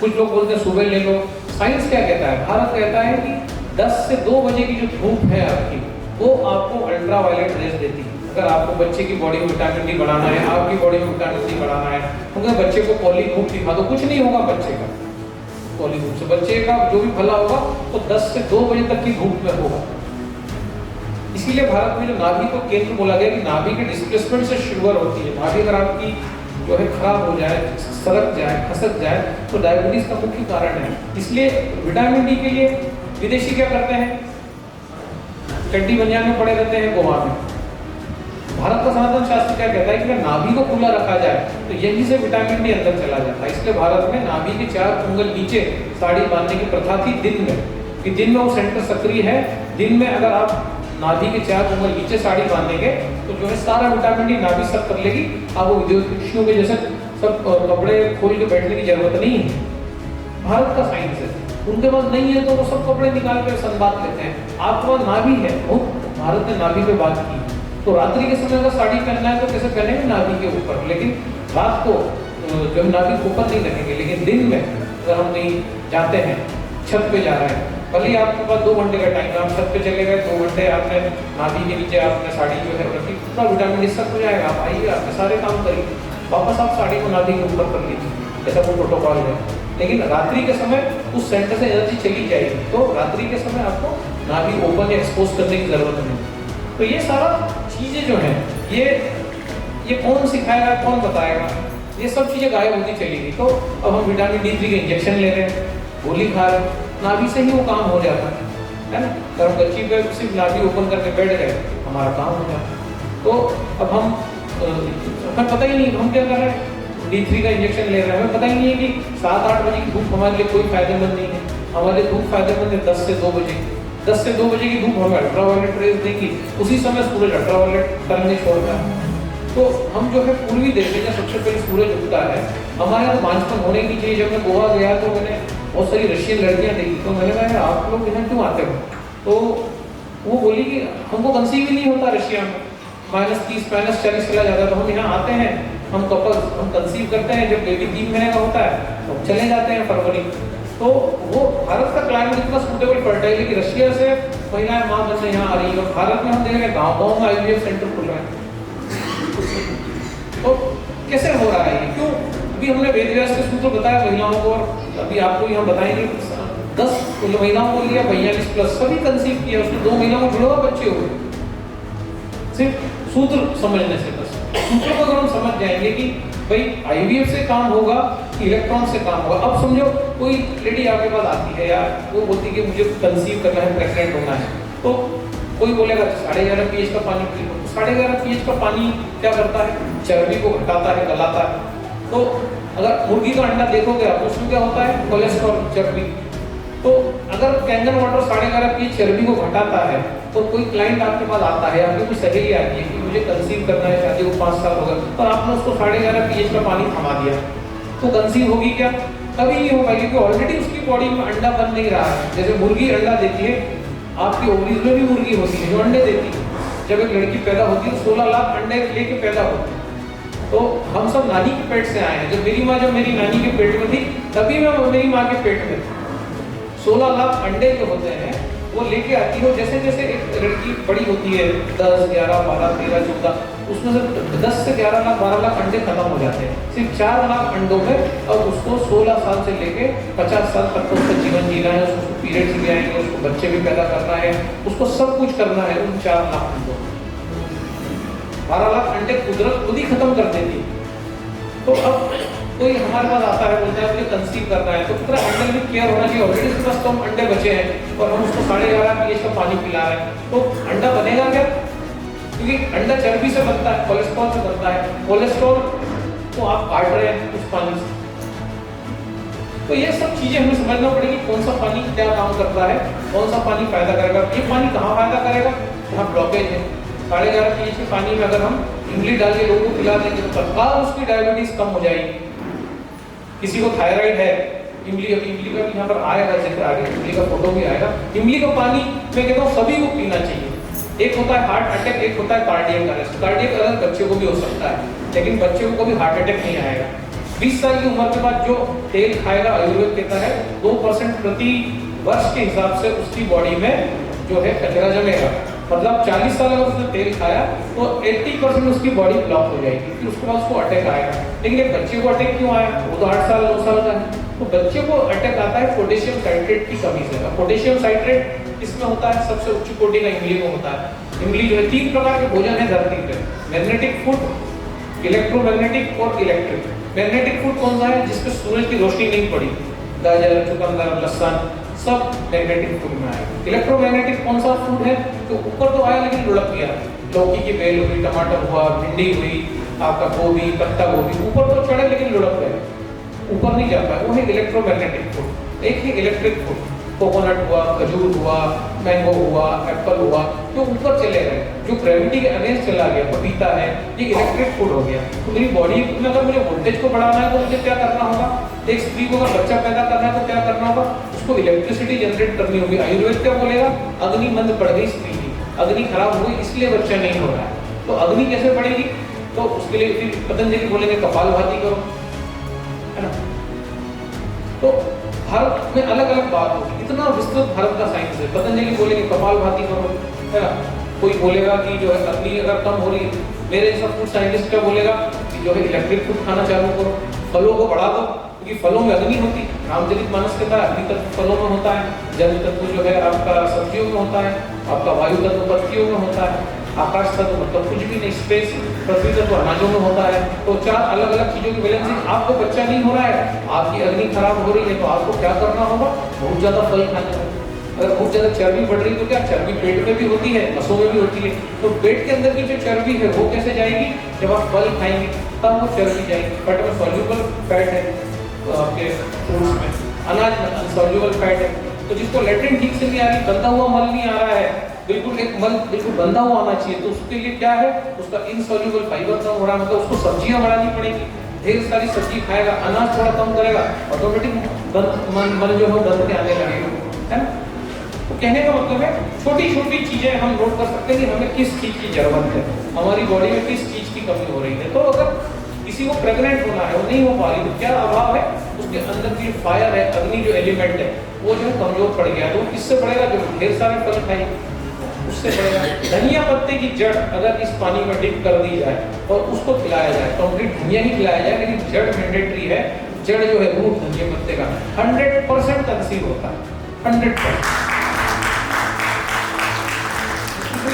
कुछ लोग बोलते हैं सुबह ले लो। साइंस क्या कहता है? भारत कहता है कि 10 से 2 बजे की जो धूप है आपकी, वो आपको अल्ट्रा वायलेट रेज देती है। अगर आपको बच्चे की बॉडी में विटामिन डी बढ़ाना है, आपकी बॉडी में विटामिन डी बढ़ाना है, तो बच्चे को पॉली धूप दिखा दो, कुछ नहीं होगा बच्चे का पॉली धूप से। बच्चे का जो भी भला होगा तो 10 से 2 बजे तक की धूप में होगा। इसीलिए भारत में जो नाभि को केंद्र बोला गया कि नाभि के डिस्प्लेसमेंट से शुगर होती है। नाभि अगर आपकी जो है खराब हो जाए, सरक जाए, खसक जाए, तो डायबिटीज का मुख्य कारण है। इसलिए विटामिन डी के लिए विदेशी क्या करते हैं? चड्डी बनियान में पड़े रहते हैं गोवा में। भारत का सनातन शास्त्र क्या कहता है कि अगर नाभि को खुला रखा जाए तो यहीं से विटामिन डी अंदर चला जाता है। इसलिए भारत में नाभि के 4 उंगल नीचे साड़ी बांधने की प्रथा थी दिन में, कि दिन में वो सेंटर सक्रिय है। दिन में अगर आप नाभि के 4 उंगल नीचे साड़ी बांधेंगे तो जो है सारा विटामिन डी नाभि सब कर लेगी। आपको विदेशियों के जैसे सब कपड़े खोल के बैठने की जरूरत नहीं है। भारत का साइंस है, उनके पास नहीं है तो वो सब कपड़े निकाल कर संबाद लेते हैं। आपके पास नाभि है, भारत ने नाभि पे बात की। तो रात्रि के समय अगर साड़ी पहनना है तो कैसे पहनेंगे? नाभि के ऊपर, लेकिन रात को जो है नाभि के ऊपर नहीं रखेंगे। लेकिन दिन में अगर हम कहीं जाते हैं, छत पे जा रहे हैं, भले ही आपके पास 2 घंटे का टाइम है, आप छत पे चले गए, 2 घंटे आपने नाभि के नीचे आपने साड़ी जो है रखी, पूरा विटामिन डी सब हो जाएगा। आप आइए, आपके सारे काम करिए, वापस आप साड़ी को नाभि के ऊपर कर लीजिए, ऐसा कोई प्रोटोकॉल है। लेकिन रात्रि के समय उस सेंटर से एनर्जी चली जाएगी, तो रात्रि के समय आपको नाभि ओपन या एक्सपोज करने की जरूरत नहीं। तो ये सारा चीजें जो हैं, ये कौन सिखाएगा, कौन बताएगा? ये सब चीजें गायब होती चली गई। तो अब हम विटामिन D3 के इंजेक्शन ले रहे हैं, गोली खा रहे हैं, नाभि से ही वो काम हो जाता है ना। अगर हम गच्ची पे सिर्फ नाभि ओपन करके बैठ गए, हमारा काम हो जाता। तो अब हमें पता ही नहीं हम क्या कर रहे हैं, D3 का इंजेक्शन ले रहे हैं, हमें पता ही नहीं है कि 7-8 बजे की धूप हमारे लिए कोई फायदेमंद नहीं है। हमारे लिए धूप फायदेमंद है 10 से 2 बजे। 10 से 2 बजे की धूप हमें अल्ट्रावायलेट रेज देगी, उसी समय सूरज अल्ट्रावायलेट तरंगें छोड़ता है। तो हम जो है पूर्वी देश में सबसे पहले सूरज उगता है, हमारे यहाँ बांझपन होने की चीज। जब मैं गोवा गया तो मैंने बहुत सारी रशियन लड़कियां देखी, तो मैंने कहा आप लोग यहाँ क्यों आते हो? तो वो बोली कि हमको कंसीव ही नहीं होता रशिया में, -30 -40 चला जाता, तो हम यहाँ आते हैं, हम कपल्स हम कंसीव करते हैं, जब बेबी 3 महीने का होता है तो चले जाते हैं फरवरी। तो वो भारत का क्लाइमेट इतना सूटेबल फर्टाइल है कि रशिया से महिलाएं मां बनने यहाँ आ रही है, और भारत में हम देख रहे हैं गाँव में IVF सेंटर खुल रहे हैं। तो कैसे हो रहा है ये? क्यों? अभी हमने वेद व्यास के सूत्र बताया महिलाओं को, और अभी आपको यहाँ बताएंगे 10 महिलाओं को लिया 42+, सभी कंसीव किया, उसमें 2 महिलाओं को जुड़वा बच्चे हुए, सिर्फ सूत्र समझने से। बस सूत्रों को अगर हम समझ जाएंगे कि भाई IVF से काम होगा कि इलेक्ट्रॉन से काम होगा। अब समझो कोई लेडी आपके पास आती है, या वो बोलती है कि मुझे कंसीव करना है, प्रेग्नेंट होना है, तो कोई बोलेगा 11.5 pH का पानी पी लो। 11.5 pH का पानी क्या करता है? चर्बी को घटाता है, गलाता है। तो अगर मुर्गी का अंडा देखोगे आप, उसमें क्या होता है? कोलेस्ट्रॉल, चर्बी। तो अगर कैंगन वाटर 11.5 pH चर्बी को घटाता है, तो कोई क्लाइंट आपके पास आता है, आपकी कोई सहेली आती है कि मुझे कंसीव करना है, शादी को 5 साल हो गए, और आपने उसको 11.5 pH का पानी थमा दिया, तो कंसीव होगी क्या? कभी नहीं हो पाएगी, क्योंकि ऑलरेडी उसकी बॉडी में अंडा बन नहीं रहा है। जैसे मुर्गी अंडा देती है, आपकी ओवरीज में भी मुर्गी होती है जो अंडे देती है। जब एक लड़की पैदा होती है 16 लाख अंडे लेके पैदा होती है। तो हम सब नानी के पेट से आए हैं। जब मेरी माँ मेरी नानी के पेट में थी, तभी मैं मेरी माँ के पेट में थी। 16 लाख अंडे जो होते हैं वो लेके आती है। जैसे जैसे एक लड़की बड़ी होती है, 10, 11, 12, 13, 14, उसमें से 10 से 11 लाख 12 लाख अंडे खत्म हो जाते हैं सिर्फ 4 लाख अंडों में। और उसको 16 साल से लेके 50 साल तक तो उसका जीवन जीना है, उसको पीरियड्स भी आएंगे, उसको बच्चे भी पैदा करना है, उसको सब कुछ करना है उन 4 लाख अंडों में। 12 लाख अंडे कुदरत खुद ही खत्म कर देती। तो अब कोई हमारे पास आता है, बोलता है मुझे कंसीव करना है, तो पूरा अंडे में केयर होना चाहिए। ऑलरेडी उसके पास कम अंडे बचे हैं और हम उसको 11.5 pH का पानी पिला रहे हैं, तो अंडा बनेगा क्या? क्योंकि अंडा चर्बी से बनता है, कोलेस्ट्रॉल से बनता है। कोलेस्ट्रॉल को आप काट रहे हैं उस पानी से। तो ये सब चीजें हमें समझना पड़ेगी, कौन सा पानी क्या काम करता है, कौन सा पानी फायदा करेगा। ये पानी कहाँ फायदा करेगा? जहाँ ब्लॉकेज है। 11.5 pH के पानी में अगर हम इमली डाल के लोगों को पिला देंगे तो तत्काल उसकी डायबिटीज कम हो जाएगी। किसी को थायराइड है, इमली का भी यहाँ पर आएगा जिक्र, आगे इमली का फोटो भी आएगा। इमली का पानी मैं कहता हूँ सभी को पीना चाहिए। एक होता है हार्ट अटैक, एक होता है कार्डियक अरेस्ट। कार्डियक अरेस्ट बच्चे को भी हो सकता है, लेकिन बच्चे को कभी हार्ट अटैक नहीं आएगा। 20 साल की उम्र के बाद जो तेल खाएगा, आयुर्वेद कहता है 2% प्रति वर्ष के हिसाब से उसकी बॉडी में जो है कचरा जमेगा। मतलब 40 साल अगर उसने तेल खाया तो 80% उसकी बॉडी ब्लॉक हो जाएगी, फिर उसके बाद उसको अटैक आएगा। लेकिन एक बच्चे को अटैक क्यों आया? वो तो 8 साल 9 साल का है। तो बच्चे को अटैक आता है पोटेशियम साइट्रेट की कमी से। पोटेशियम साइट्रेट किसमें होता है? सबसे उच्च कोटि का इमली में होता है। इमली जो है 3 प्रकार के भोजन है धरती पे, मैग्नेटिक फूड, इलेक्ट्रोमैग्नेटिक और इलेक्ट्रिक। मैग्नेटिक फूड कौन सा है? जिसपे सूरज की रोशनी नहीं पड़ी, गाजर, चुकंदर, लहसुन, सब मैग्नेटिक फूड में आएगा। इलेक्ट्रोमैग्नेटिक कौन सा फूड है? तो ऊपर तो आया लेकिन लुढ़क गया, लौकी की बेल हुई, टमाटर हुआ, भिंडी हुई, आपका गोभी, पत्ता गोभी, ऊपर तो चढ़े लेकिन लुढ़क गए, ऊपर नहीं जा पाए, वो है इलेक्ट्रोमैग्नेटिक फूड। एक है इलेक्ट्रिक फूड, कोकोनट हुआ, खजूर हुआ, मैंगो हुआ, एप्पल हुआ, जो ऊपर चले गए, जो ग्रेविटी के अगेंस्ट चला गया, पपीता है, ये इलेक्ट्रिक फूड हो गया। तो मेरी बॉडी में अगर मुझे वोल्टेज को बढ़ाना है तो मुझे क्या करना होगा? एक स्त्री को अगर बच्चा पैदा करना है तो क्या करना होगा? उसको इलेक्ट्रिसिटी जनरेट करनी होगी। आयुर्वेद क्या बोलेगा? अग्नि मंद पड़ गई स्त्री की, अग्नि खराब हो गई इसलिए बच्चा नहीं हो रहा है। तो अग्नि कैसे बढ़ेगी? तो उसके लिए फिर पतंजलि बोलेंगे कपालभाति करो, है ना। तो भारत में अलग अलग बात होगी, इतना विस्तृत भारत का साइंस है। पतंजलि बोलेंगे कपालभाति करो, है ना। कोई बोलेगा कि जो है अग्नि अगर कम हो रही है, मेरे जैसा फूड साइंटिस्ट क्या बोलेगा कि जो है इलेक्ट्रिक फूड खाना चालू करो, फलों को बढ़ा दो, क्योंकि फलों में अग्नि होती है। रामचरितमानस कहता है अग्नि तत्व फलों में होता है, जल तत्व जो है आपका सब्जियों में होता है, आपका वायु तत्व पत्तियों में होता है, आकाश तत्व मतलब कुछ भी नहीं, स्पेस, पृथ्वी तत्व अनाजों में होता है। तो 4 अलग अलग चीजों की बैलेंसिंग। आपको बच्चा नहीं हो रहा है, आपकी अग्नि खराब हो रही है, तो आपको क्या करना होगा? बहुत ज्यादा फल खाने होंगे। अगर बहुत ज्यादा चर्बी बढ़ रही है तो क्या चर्बी पेट में भी होती है, नसों में भी होती है। तो पेट के अंदर की जो चर्बी है वो कैसे जाएगी? जब आप फल खाएंगे तब वो चर्बी जाएगी। फट में सॉल्यूबल फैट है तो आपके फ्रूट्स में, अनाज में अनसॉल्यूबल फैट है। तो जिसको लैट्रिन ठीक से नहीं आ रही, बंधा हुआ मल नहीं आ रहा है, बिल्कुल एक मल बिल्कुल बंधा हुआ आना चाहिए, तो उसके लिए क्या है? उसका इनसॉल्यूबल फाइबर कम हो रहा है, मतलब उसको सब्जियां बढ़ानी पड़ेगी। ढेर सारी सब्जी खाएगा, अनाज थोड़ा कम करेगा, ऑटोमेटिक मल जो है बंध के आने लगेगा, है ना। तो कहने का मतलब है छोटी छोटी चीजें हम नोट कर सकते हैं कि हमें किस चीज की जरूरत है, हमारी बॉडी में किस चीज की कमी हो रही है। तो अगर किसी को प्रेग्नेंट होना है, वो नहीं हो पा रही, तो क्या अभाव है? उसके अंदर की फायर है, अग्नि जो एलिमेंट है वो जो है कमजोर पड़ गया। तो किससे पड़ेगा? जो ढेर सारे फल खाएंगे उससे पड़ेगा। धनिया पत्ते की जड़ अगर इस पानी में डिप कर दी जाए और उसको खिलाया जाए, कंप्लीट धनिया ही खिलाया जाए, लेकिन जड़ मैंडेटरी है। जड़ जो है रूट धनिया पत्ते का 100% कंसीव होता है, 100%।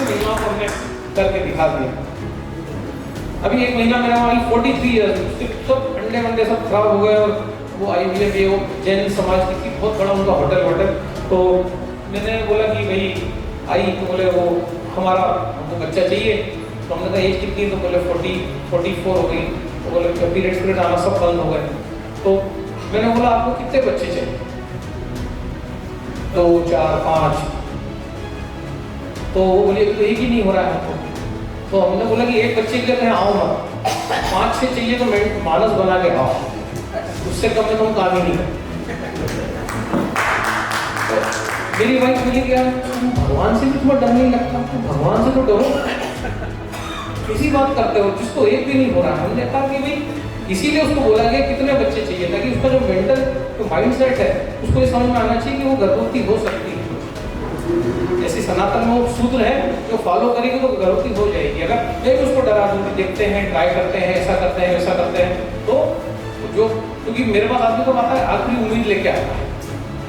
महिलाओं को हमने करके दिखा दिया। अभी एक महीना मेरा वाली 43 ईयर्स, उसके सब अंडे वंडे सब खराब हो गए और वो IVF ये वो जैन समाज की थी, बहुत बड़ा उनका होटल। तो मैंने बोला कि भाई आई, तो बोले वो हमारा हमको बच्चा चाहिए। तो हमने कहा एज कितनी? तो बोले 44 हो गई। तो बोले पीरियड्स आना सब बंद हो गए। तो मैंने बोला आपको कितने बच्चे चाहिए? 2, 4, 5। तो वो बोले तो एक ही नहीं हो रहा है हमको। तो हमने बोला कि एक बच्चे के लिए आओ मत, 5-6 चाहिए तो मानस बना के आओ, उससे कम में तुम काम ही नहीं करते। मेरी वाइफ बोली क्या भगवान से भी तुम्हें डर नहीं लगता? तो भगवान से तो डरो, किसी बात करते हो जिसको एक भी नहीं हो रहा है। हमने कहा कि भाई इसीलिए उसको बोला गया कितने बच्चे चाहिए, ताकि उसका जो मेंटल जो माइंड सेट है उसको ये समझ में आना चाहिए कि वो गर्भवती हो सकती है। ऐसी सनातन में वो सूत्र है जो फॉलो करेगी तो गर्भवती हो जाएगी। अगर मैं उसको डरा दूँ, देखते हैं, ट्राई करते हैं, ऐसा करते हैं, वैसा करते हैं, तो जो क्योंकि मेरे पास आदमी को पता है आखिरी उम्मीद लेके आता है।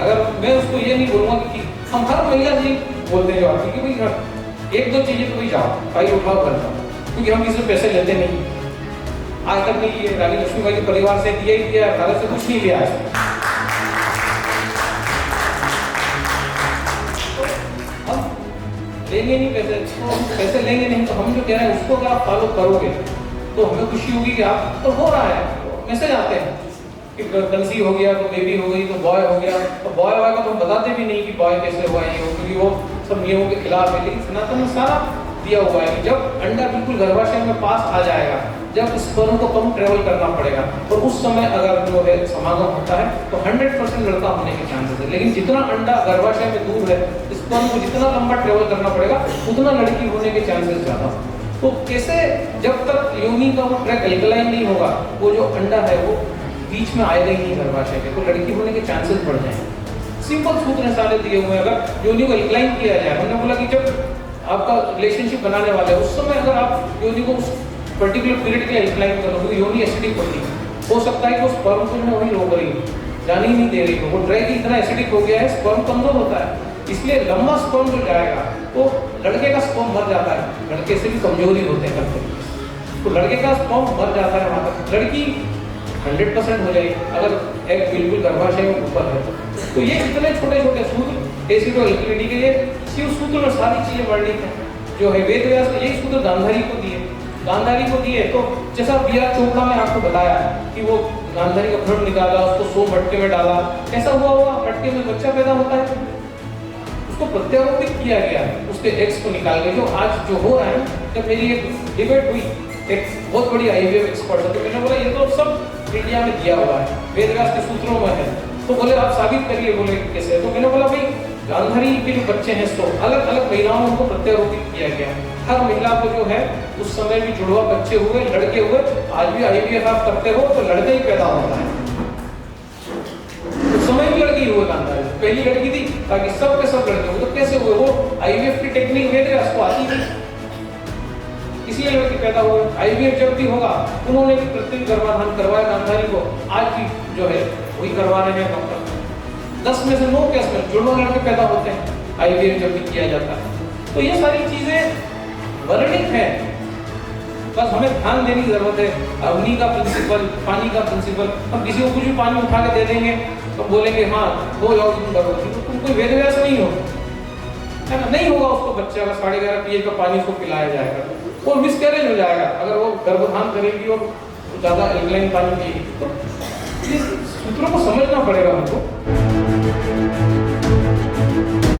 अगर मैं उसको ये नहीं बोलूँगा कि हम हर महिला से बोलते हैं जवाब कि भाई 1-2 चीजें तो भाई जाओ, भाई उठाओ घर का, क्योंकि हम किसी से पैसे लेते नहीं। आज तक नहीं लिए, रानी लक्ष्मीबाई के परिवार से दिया ही दिया, घर से कुछ नहीं लिया आज। लेंगे नहीं पैसे, तो पैसे लेंगे नहीं, तो हम जो कह रहे हैं उसको अगर आप फॉलो करोगे तो हमें खुशी होगी कि आप तो हो रहा है। मैसेज आते हैं कि कंसीव हो गया तो बेबी हो गई तो बॉय हो गया, तो बॉय का तो हम बताते भी नहीं कि बॉय कैसे हुआ ये हो, क्योंकि वो सब नियमों के खिलाफ है। लेकिन सनातन में सारा दिया हुआ है कि जब अंडा बिल्कुल गर्भाशय में पास आ जाएगा, जब स्पर्म को कम ट्रेवल करना पड़ेगा, और उस समय अगर जो है समागम होता है तो 100% लड़का होने के चांसेस है। लेकिन जितना अंडा गर्भाशय में दूर है, स्पर्म को जितना लंबा ट्रेवल करना पड़ेगा, उतना लड़की होने के चांसेस ज्यादा। तो कैसे जब तक योनि का वो ट्रैक एल्कलाइन नहीं होगा, वो जो अंडा है वो बीच में आएगा ही नहीं गर्भाशय के, तो लड़की होने के चांसेस बढ़ जाएंगे। सिंपल सूत्र हैं सारे दिए हुए हैं। अगर योनि को इंक्लाइन किया जाए, हमने बोला कि जब आपका रिलेशनशिप बनाने वाले उस समय अगर आप योनि को उस पर्टिकुलर पीरियड के लिए इंक्लाइन करो तो योनि एसिडिक होती है, हो सकता है कि उस स्पर्म को जो वही रोक रही हो, जाने ही नहीं दे रही हो, वो ड्राई की इतना एसिडिक हो गया है, स्पर्म कमजोर होता है, इसलिए लंबा स्पर्म जो जाएगा तो लड़के का स्पर्म मर जाता है, लड़के से भी कमजोरी होते हैं करते, तो लड़के का स्पर्म मर जाता है वहाँ तक, लड़की 100% हो जाएगी अगर एक बिल्कुल गर्भाशय में ऊपर है तो ये इतने छोटे छोटे सूत्र एसिड और एल्कलिनिटी के, ये इसी सूत्र में सारी चीजें वर्णित हैं जो है वेद व्यास ने यही सूत्र गांधारी को दिए। गांधारी को दिए तो जैसा बीआर चोपड़ा ने आपको बताया कि वो गांधारी का भ्रूण निकाला, उसको 100 मटके में डाला, कैसा हुआ होगा, मटके में बच्चा पैदा होता है, उसको प्रत्यारोपित किया गया उसके एग्स को निकाल के। जो आज जो हो रहा है, जब मेरी एक डिबेट हुई एक बहुत बड़ी आईवीएफ एक्सपर्ट है, तो मैंने बोला ये तो सब इंडिया में दिया हुआ है, वेद व्यास के सूत्रों में है, तो बोले आप साबित करिए, बोले कैसे, तो मैंने बोला भाई गांधारी के जो बच्चे हैं सो अलग अलग महिलाओं को प्रत्यारोपित किया गया, हर महिला को जो है उस समय भी जुड़वा बच्चे हुए, लड़के हुए, आज भी आईवीएफ आप करते हो तो लड़का ही पैदा होता है, उस समय भी लड़की हुए गांधारी, पहली लड़की थी ताकि सब के सब लड़के हुए, तो कैसे हुए, वो आईवीएफ की टेक्निक वेद व्यास को आती थी इसलिए लड़की पैदा हुए। आईवीएफ जब भी होगा उन्होंने भी कृत्रिम गर्भाधान करवाया गांधारी को, आज भी जो है वही करवा रहे हैं डॉक्टर, 10 में से 9 केस में जुड़वा लड़के पैदा होते हैं आईवीएफ जब भी किया जाता है। तो ये सारी चीजें वर्णित हैं, बस हमें ध्यान देने की जरूरत है। अग्नि का प्रिंसिपल, पानी का प्रिंसिपल, हम किसी को कुछ भी पानी उठा के दे देंगे तो बोलेंगे हाँ हो जाओ तुम करोगे, तो तुम कोई वेद व्यास नहीं हो, है ना, नहीं होगा उसको बच्चा का 11.5 पीए का पानी उसको पिलाया जाएगा, वो मिसकैरेज हो जाएगा अगर वो गर्भधान करेगी और ज्यादा एल्कलाइन पानी पिएगी। तो इस सूत्रों को समझना पड़ेगा हमको।